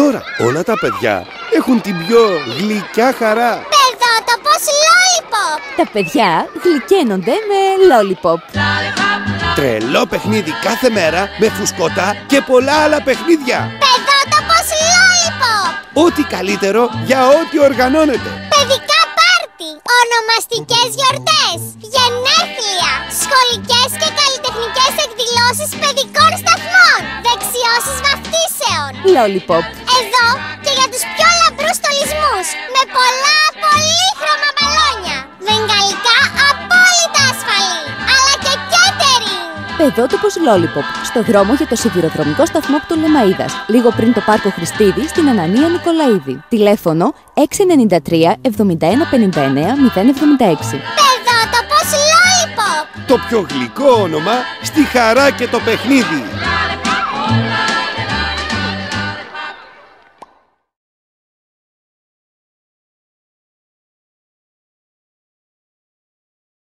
Τώρα όλα τα παιδιά έχουν την πιο γλυκιά χαρά. Παιδότοπος Lollipop. Τα παιδιά γλυκαίνονται με Lollipop. Τρελό παιχνίδι κάθε μέρα με φουσκωτά και πολλά άλλα παιχνίδια. Παιδότοπος Lollipop. Ό,τι καλύτερο για ό,τι οργανώνεται. Παιδικά πάρτι, ονομαστικές γιορτές, γενέθλια, σχολικές και καλλιτεχνικές εκδηλώσεις παιδικών σταθμών, δεξιώσεις βαφτίσεων. Lollipop. Εδώ και για τους πιο λαμπρούς στολισμούς, με πολλά πολύχρωμα μπαλόνια, βεγγαλικά απόλυτα ασφαλή, αλλά και catering. Παιδότοπος Lollipop, στο δρόμο για το σιδηροδρομικό σταθμό Πτολεμαΐδας, λίγο πριν το πάρκο Χριστίδη στην Ανανία Νικολαΐδη. Τηλέφωνο 693 71 59 076. Παιδότοπος Lollipop. Το πιο γλυκό όνομα στη χαρά και το παιχνίδι.